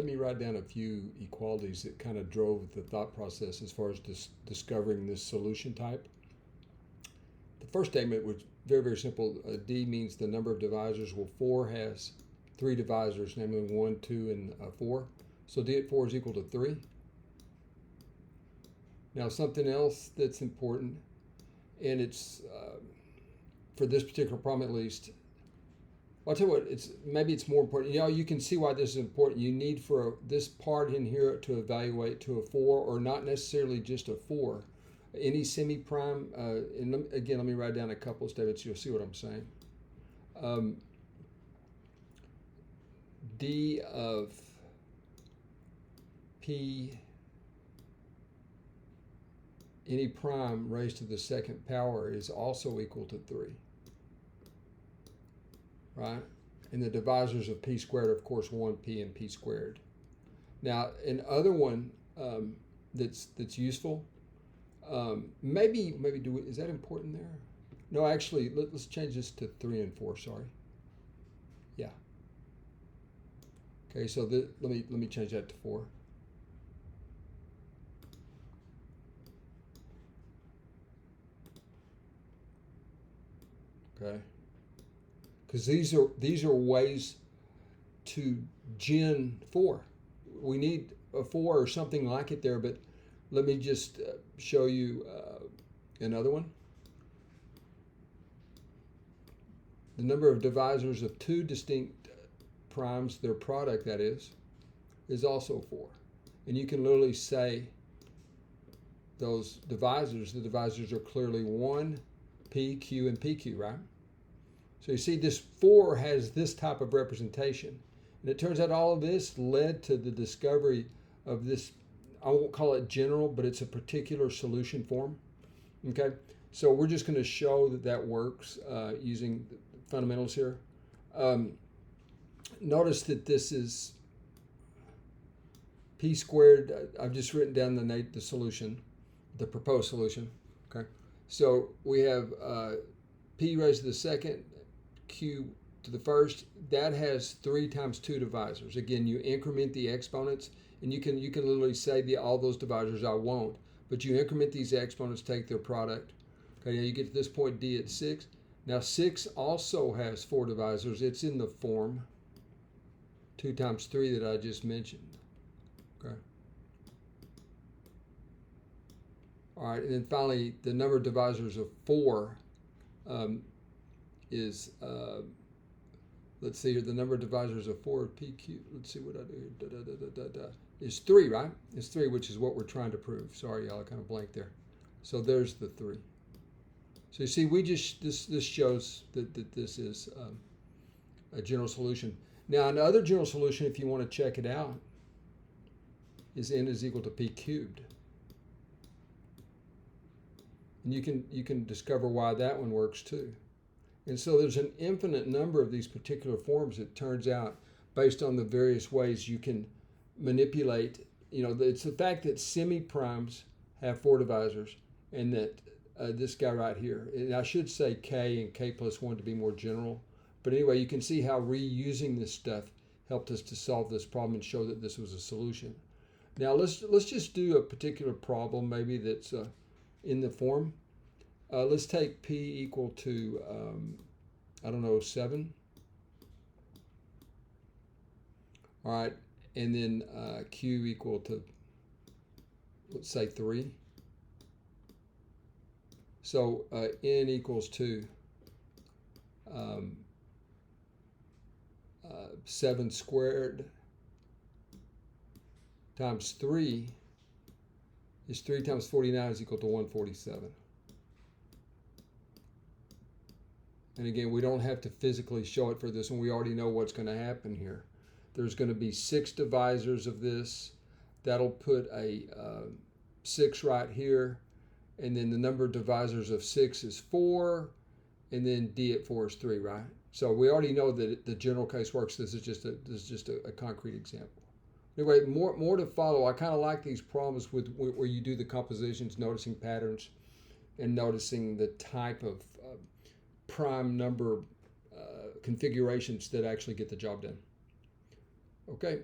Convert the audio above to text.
Let me write down a few equalities that kind of drove the thought process as far as discovering this solution type. The first statement was very, very simple. D means the number of divisors. Well, 4 has 3 divisors, namely 1, 2, and 4. So D at 4 is equal to 3. Now something else that's important, and it's for this particular problem at least, I'll tell you what, maybe it's more important. You can see why this is important. You need for this part in here to evaluate to a 4, or not necessarily just a 4. Any semi-prime, and again, let me write down a couple of statements. You'll see what I'm saying. D of P any prime raised to the second power is also equal to 3. Right? And the divisors of P squared are, of course, 1P and P squared. Now, another one that's useful, maybe is that important there? No, actually, let's change this to 3 and 4. Sorry. Yeah. Okay, so let me change that to 4. Okay. Because these are ways to gen 4. We need a 4 or something like it there, but let me just show you another one. The number of divisors of 2 distinct primes, their product that is also 4. And you can literally say those divisors, the divisors are clearly 1, PQ, and PQ, right? So you see this 4 has this type of representation. And it turns out all of this led to the discovery of this, I won't call it general, but it's a particular solution form. Okay, so we're just going to show that works using the fundamentals here. Notice that this is P squared. I've just written down the solution, the proposed solution. Okay, so we have P raised to the second, Q to the first. That has 3 times 2 divisors. Again, you increment the exponents, and you can literally say all those divisors. I won't, but you increment these exponents, take their product. Okay, now you get to this point, D at 6. Now 6 also has 4 divisors. It's in the form 2 times 3 that I just mentioned. Okay. All right, and then finally, the number of divisors of 4 is, let's see here, the number of divisors of 4 PQ, let's see what I do here, is 3, right? It's 3, which is what we're trying to prove. Sorry, y'all, I kind of blanked there. So there's the 3. So you see, this shows that this is a general solution. Now, another general solution, if you want to check it out, is n is equal to p cubed. And you can discover why that one works too. And so there's an infinite number of these particular forms, it turns out, based on the various ways you can manipulate. It's the fact that semi-primes have 4 divisors, and that this guy right here, and I should say K and K plus 1 to be more general. But anyway, you can see how reusing this stuff helped us to solve this problem and show that this was a solution. Now let's just do a particular problem maybe that's in the form. Let's take P equal to, 7. All right, and then Q equal to, let's say 3. So N equals to 7 squared times 3 is 3 times 49 is equal to 147. And again, we don't have to physically show it for this one. We already know what's going to happen here. There's going to be 6 divisors of this. That'll put a 6 right here. And then the number of divisors of 6 is 4. And then D at 4 is 3, right? So we already know that the general case works. This is just a concrete example. Anyway, more to follow. I kind of like these problems where you do the compositions, noticing patterns, and noticing the type of prime number configurations that actually get the job done. Okay.